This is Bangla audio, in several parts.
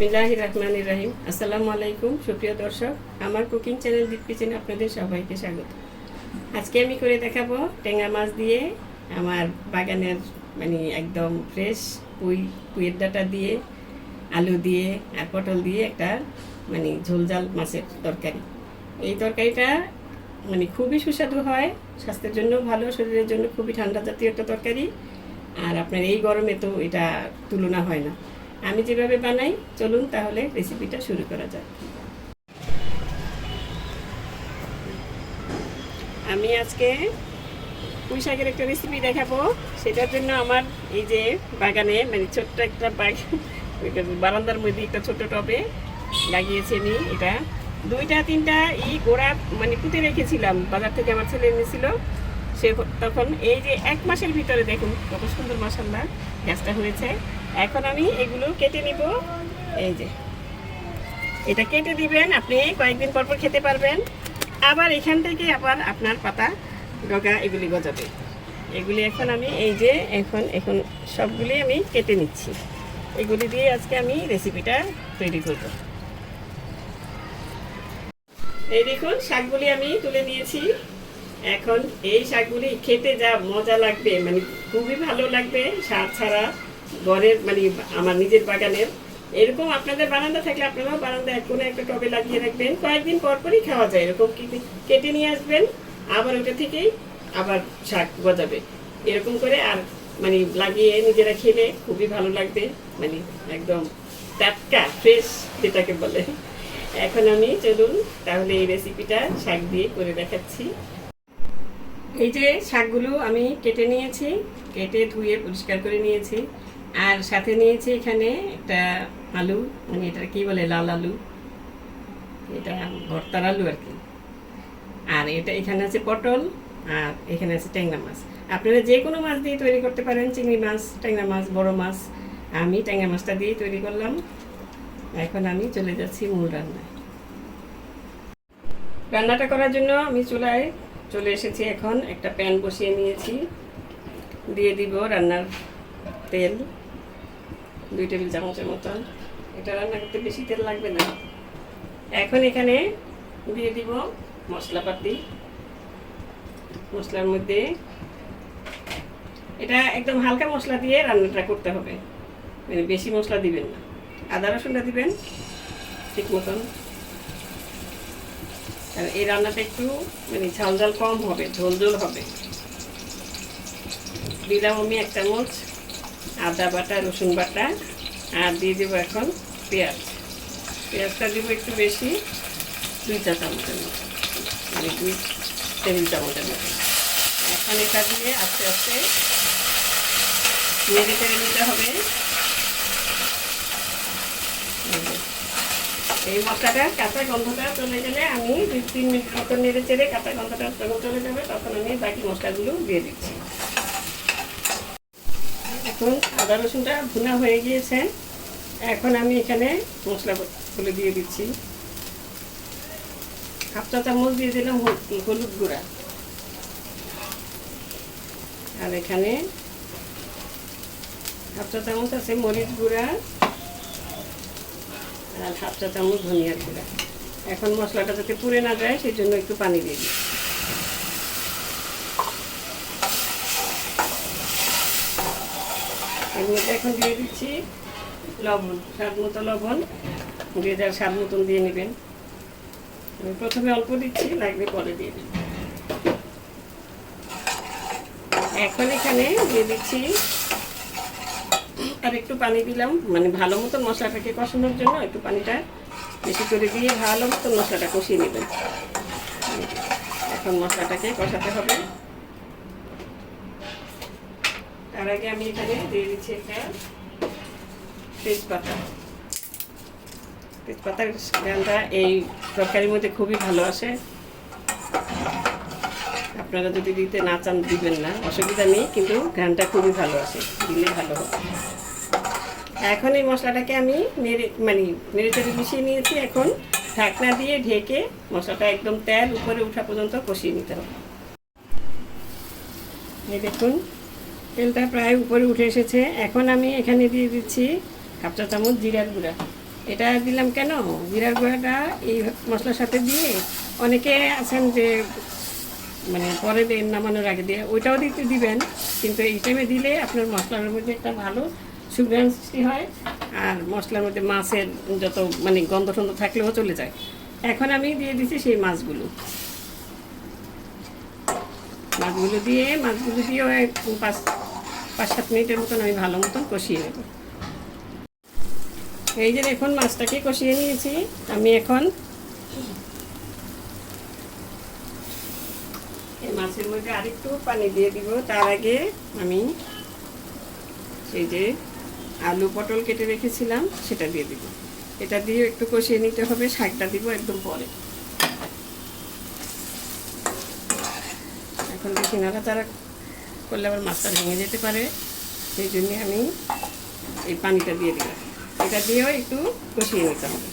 বিসমিল্লাহির রহমানির রহিম। আসসালামু আলাইকুম সুপ্রিয় দর্শক, আমার কুকিং চ্যানেল দীপ কিচেনে আপনাদের সবাইকে স্বাগত। আজকে আমি করে দেখাবো ট্যাংরা মাছ দিয়ে আমার বাগানের একদম ফ্রেশ পুঁইয়ের ডাঁটা দিয়ে, আলু দিয়ে আর পটল দিয়ে একটা ঝোলঝাল মাছের তরকারি। এই তরকারিটা খুবই সুস্বাদু হয়, স্বাস্থ্যের জন্য ভালো, শরীরের জন্য খুবই ঠান্ডা জাতীয় একটা তরকারি। আর আপনার এই গরমে তো এটা তুলনা হয় না। আমি যেভাবে বানাই, চলুন তাহলে রেসিপিটা শুরু করা যাক। আমি আজকে পুঁই শাকের একটা রেসিপি দেখাবো। সেটার জন্য আমার এই যে বাগানে ছোট্ট একটা বারান্দার মধ্যে একটা ছোট্ট টবে লাগিয়েছি আমি। এটা 2-3টা গোড়া পুঁতে রেখেছিলাম, বাজার থেকে আমার ছেলে এনেছিল। সে তখন এই যে 1 মাসের ভিতরে দেখুন কত সুন্দর মাশাআল্লাহ গাছটা হয়েছে। এখন আমি এগুলো কেটে নিব। এই যে এটা কেটে দিবেন, আপনি কয়েকদিন পর খেতে পারবেন। আবার এখান থেকে আবার আপনার পাতা ডগা এগুলি গজাবে। এগুলি এখন আমি এই যে এখন সবগুলি আমি কেটে নিচ্ছি। এগুলি দিয়ে আজকে আমি রেসিপিটা তৈরি করব। এই দেখুন শাকগুলি আমি তুলে নিয়েছি। এখন এই শাকগুলি খেতে যা মজা লাগবে, খুবই ভালো লাগবে। সার ছাড়া ঘরের আমার নিজের বাগানের। এরকম আপনাদের বারান্দা থাকলে আপনারাও বারান্দায় কোনো একটা টবে লাগিয়ে রাখবেন, কয়েকদিন পরই খাওয়া যায়। এরকম কেটে নিয়ে আসবেন, আবার ওটা থেকেই আবার শাক গজাবে। এরকম করে আর লাগিয়ে নিজেরা খেলে খুবই ভালো লাগবে, একদম টাটকা ফ্রেশ যেটাকে বলে। এখন আমি চলুন তাহলে এই রেসিপিটা শাক দিয়ে করে দেখাচ্ছি। এই যে শাকগুলো আমি কেটে নিয়েছি, কেটে ধুয়ে পরিষ্কার করে নিয়েছি। আর সাথে নিয়েছি এখানে একটা আলু, এটা কি বলে, লাল আলু, এটা ভর্তার আলু আর কি। আর এটা এখানে আছে পটল, আর এখানে আছে ট্যাংরা মাছ। আপনারা যে কোনো মাছ দিয়ে তৈরি করতে পারেন, চিংড়ি মাছ, ট্যাংরা মাছ, বড় মাছ। আমি ট্যাংরা মাছটা দিয়ে তৈরি করলাম। এখন আমি চলে যাচ্ছি মূল রান্নায়। রান্নাটা করার জন্য আমি চুলায় চলে এসেছি। এখন একটা প্যান বসিয়ে নিয়েছি, দিয়ে দিব রান্নার তেল 2 টেবিল চামচের মতন। এটা রান্না করতে বেশি তেল লাগবে না। এখন এখানে দিয়ে দিব মশলাপাতি। মশলার মধ্যে এটা একদম হালকা মশলা দিয়ে রান্নাটা করতে হবে, বেশি মশলা দিবেন না। আদা রসুনটা দিবেন ঠিক মতন। আর এই রান্নাটা একটু ঝাল ঝাল কম হবে, ঝোল ঝোল হবে। দিলাম আমি 1 চামচ আদা বাটা, রসুন বাটা। আর দিয়ে দেবো এখন পেঁয়াজটা দেবো একটু বেশি, 2 চামচের মতো, 2 টেবিল চামচের মতো। এখন এটা দিয়ে আস্তে আস্তে নেড়ে চেড়ে নিতে হবে। এই মশলাটা কাঁচা গন্ধটা চলে গেলে আমি 2-3 মিনিট মতো নেড়ে চেড়ে, কাঁচা গন্ধটা যখন চলে যাবে তখন আমি বাকি মশলাগুলো দিয়ে দিচ্ছি। এখন আদা রসুনটা ভুনা হয়ে গিয়েছে। এখন আমি এখানে মশলাগুলো দিয়ে দিচ্ছি। 1/2 চা চামচ দিয়ে দিলাম হলুদ গুঁড়া। আর এখানে 1/2 চা চামচ আছে মরিচ গুঁড়া, আর 1/2 চা চামচ ধনিয়ার গুঁড়া। এখন মশলাটা যাতে পুড়ে না যায় সেই জন্য একটু পানি দিয়ে দিই। এর মধ্যে এখন দিয়ে দিচ্ছি লবণ, স্বাদ মতো লবণ। দিয়ে যার স্বাদ মতন দিয়ে নেবেন। আমি প্রথমে অল্প দিচ্ছি, লাগবে পরে দিয়ে দিই। এখন এখানে দিয়ে দিচ্ছি আর একটু পানি দিলাম, ভালো মতন মশলাটাকে কষানোর জন্য একটু পানিটা বেশি করে দিয়ে ভালো মতন মশলাটা কষিয়ে নেবেন। এখন মশলাটাকে কষাতে হবে। তার আগে আমি এখানে দিয়ে দিচ্ছি একটা তেজপাতার গানটা এই তরকারির মধ্যে খুবই ভালো আসে। আপনারা যদি দিতে না চান দিবেন না, অসুবিধা নেই, কিন্তু গানটা খুবই ভালো আসে, দিলে ভালো হবে। এখন এই মশলাটাকে আমি নেড়ে চেড়ে মিশিয়ে নিয়েছি। এখন ঢাকনা দিয়ে ঢেকে মশলাটা একদম তেল উপরে ওঠা পর্যন্ত কষিয়ে নিতে হবে। এই দেখুন তেলটা প্রায় উপরে উঠে এসেছে। এখন আমি এখানে দিয়ে দিচ্ছি 1/2 চা চামচ জিরার গুঁড়া। এটা দিলাম কেন, জিরার গুঁড়াটা এই মশলার সাথে দিয়ে অনেকে আছেন যে মানে পরে দেন নামানোর আগে দিয়ে ওইটাও দিতে দিবেন, কিন্তু এই টাইমে দিলে আপনার মশলার মধ্যে একটা ভালো সুঘ্রাণ সৃষ্টি হয়, আর মশলার মধ্যে মাছের যত মানে গন্ধ টন্ধ থাকলেও চলে যায়। এখন আমি দিয়ে দিচ্ছি সেই মাছগুলো দিয়েও পাঁচ 5-7 মিনিটের মতন আমি ভালো মতন কষিয়ে নেব। এই যে দেখুন মাছটাকে কষিয়ে নিয়েছি, আমি এখন এই মাছের মধ্যে আরেকটু পানি দিয়ে দিব। তার আগে আমি এই যে আলু পটল কেটে রেখেছিলাম সেটা দিয়ে দিব। এটা দিয়ে একটু কষিয়ে নিতে হবে, শাকটা দিব একদম পরে। এখন বেশি নাড়াচাড়া করলে আবার মাছটা ভেঙে যেতে পারে, সেই জন্যে আমি এই পানিটা দিয়ে দিলাম। এটা দিয়েও একটু কষিয়ে নিতে হবে,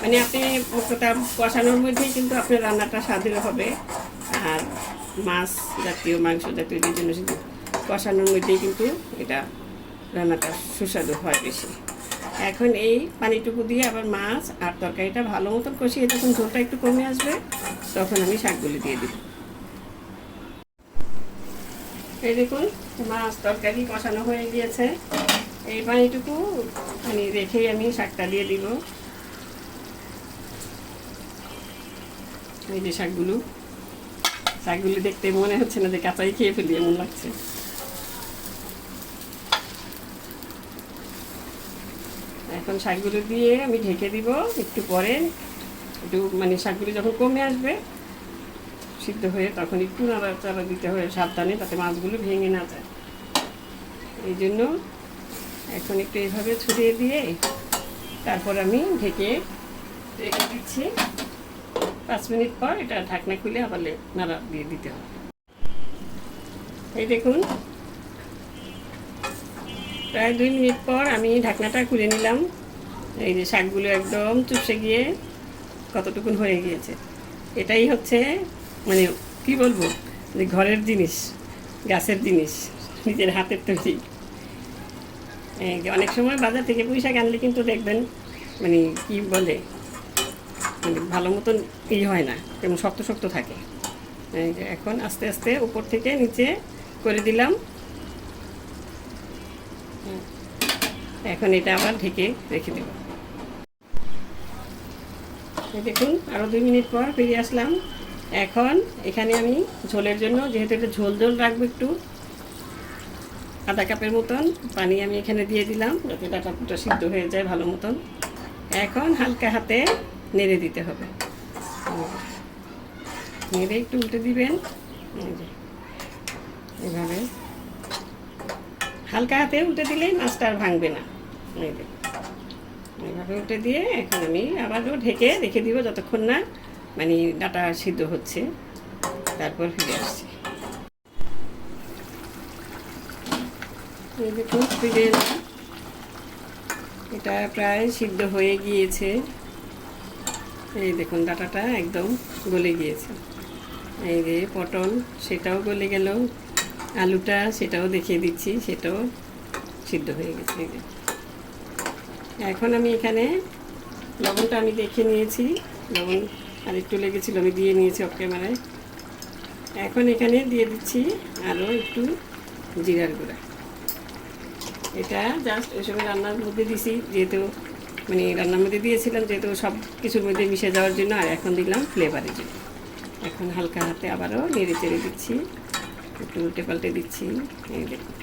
মানে আপনি ওটা কষানোর মধ্যেই কিন্তু আপনার রান্নাটা স্বাদের হবে। আর মাছ জাতীয় মাংস জাতীয় যে জিনিস কষানোর মধ্যেই কিন্তু এটা রান্নাটা সুস্বাদু হয় বেশি। এখন এই পানিটুকু দিয়ে আবার মাছ আর তরকারিটা ভালো মতন কষিয়ে যখন ঝোলটা একটু কমে আসবে তখন আমি শাকগুলি দিয়ে দিব। এই দেখুন মাছ তরকারি কষানো হয়ে গিয়েছে, এই পানিটুকু মানে রেখেই আমি শাকটা দিয়ে দিব। এই যে শাকগুলো দেখতে মনে হচ্ছে না যে কাঁচাই খেয়ে ফেলি, এমন লাগছে। এখন শাকগুলো দিয়ে আমি ঢেকে দিব, একটু পরে একটু মানে শাকগুলো যখন কমে আসবে সিদ্ধ হয়ে তখন একটু নাড়াচাড়া দিতে হবে সাবধানে, তাতে মাছগুলো ভেঙে না যায়। এই জন্য এখন একটু এইভাবে ছড়িয়ে দিয়ে তারপর আমি ঢেকে রেখে দিচ্ছি। 5 মিনিট পর এটা ঢাকনা খুলে আবার নাড়া দিয়ে দিতে হবে। এই দেখুন প্রায় 2 মিনিট পর আমি ঢাকনাটা খুলে নিলাম। এই যে শাকগুলো একদম চুপসে গিয়ে কতটুকুন হয়ে গিয়েছে। এটাই হচ্ছে মানে কি বলবো, যে ঘরের জিনিস, গাছের জিনিস, নিজের হাতের তৈরি। অনেক সময় বাজার থেকে পুঁই শাক আনলে কিন্তু দেখবেন মানে কি বলে মানে ভালো মতন হয় না, কেমন শক্ত শক্ত থাকে। এখন আস্তে আস্তে উপর থেকে নিচে করে দিলাম। এখন এটা আবার ঢেকে রেখে দেব। দেখুন আরও 2 মিনিট পর ফিরে আসলাম। এখন এখানে আমি ঝোলের জন্য, যেহেতু এটা ঝোল রাখবো, একটু আধা কাপের মতন পানি আমি এখানে দিয়ে দিলাম যাতে ডাঁটাটা সিদ্ধ হয়ে যায় ভালো মতন। এখন হালকা হাতে নেড়ে দিতে হবে, নেড়ে একটু উল্টে দিবেন। এভাবে হালকা হাতে উল্টে দিলেই মাছটা আর ভাঙবে না। এইভাবে উল্টে দিয়ে এখন আমি আবারও ঢেকে রেখে দিব যতক্ষণ না মানে ডাঁটা সিদ্ধ হচ্ছে, তারপর ফিরে আসছি। এই দেখুন ফিরে এলাম, এটা প্রায় সিদ্ধ হয়ে গিয়েছে। এই দেখুন ডাঁটাটা একদম গলে গিয়েছে। এই যে পটল সেটাও গলে গেল, আলুটা সেটাও দেখিয়ে দিচ্ছি, সেটাও সিদ্ধ হয়ে গেছে। এই যে এখন আমি এখানে লবণটা আমি দেখে নিয়েছি, লবণ আর একটু লেগেছিল আমি দিয়ে নিয়েছি অফ ক্যামেরায়। এখন এখানে দিয়ে দিচ্ছি আরও একটু জিরার গুঁড়া। এটা জাস্ট ওই সময় রান্নার মধ্যে দিছি, যেহেতু মানে রান্নার মধ্যে দিয়েছিলাম যেহেতু সব কিছুর মধ্যে মিশে যাওয়ার জন্য, আর এখন দিলাম ফ্লেভারের জন্য। এখন হালকা হাতে আবারও নেড়ে চেড়ে দিচ্ছি, একটু উল্টে পাল্টে দিচ্ছি। এই দেখুন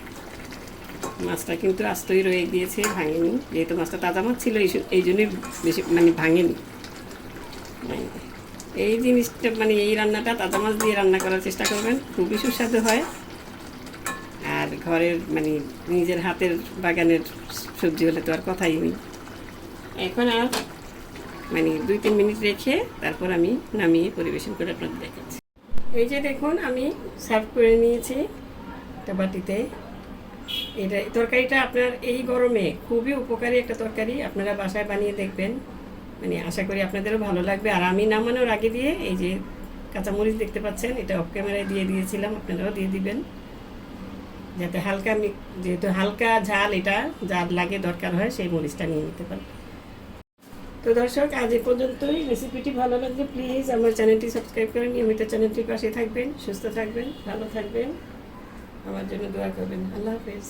মাছটা কিন্তু আস্তই রয়ে গিয়েছে, ভাঙেনি, যেহেতু মাছটা তাজা মাছ ছিল এই জন্যই বেশি মানে ভাঙেনি। এই জিনিসটা মানে এই রান্নাটা তাজা মাছ দিয়ে রান্না করার চেষ্টা করবেন, খুবই সুস্বাদু হয়। আর ঘরের মানে নিজের হাতের বাগানের সবজি হলে তো আর কথাই নেই। এখন আর মানে 2-3 মিনিট রেখে তারপর আমি নামিয়ে পরিবেশন করে আপনাদের দেখাচ্ছি। এই যে দেখুন আমি সার্ভ করে নিয়েছি একটা বাটিতে। এটা তরকারিটা আপনার এই গরমে খুবই উপকারী একটা তরকারি, আপনারা বাসায় বানিয়ে দেখবেন, মানে আশা করি আপনাদেরও ভালো লাগবে। আর আমি নামানোর আগে দিয়ে এই যে কাঁচামরিচ দেখতে পাচ্ছেন, এটা অফ ক্যামেরায় দিয়ে দিয়েছিলাম, আপনারাও দিয়ে দিবেন যাতে হালকা, যেহেতু হালকা ঝাল, এটা যার লাগে দরকার হয় সেই মরিচটা নিয়ে নিতে পারেন। তো দর্শক আজ এ পর্যন্তই। রেসিপিটি ভালো লাগলে প্লিজ আমার চ্যানেলটি সাবস্ক্রাইব করে নিয়মিত চ্যানেলটির পাশে থাকবেন, সুস্থ থাকবেন, ভালো থাকবেন, আমার জন্য দোয়া করবেন। আল্লাহ হাফেজ।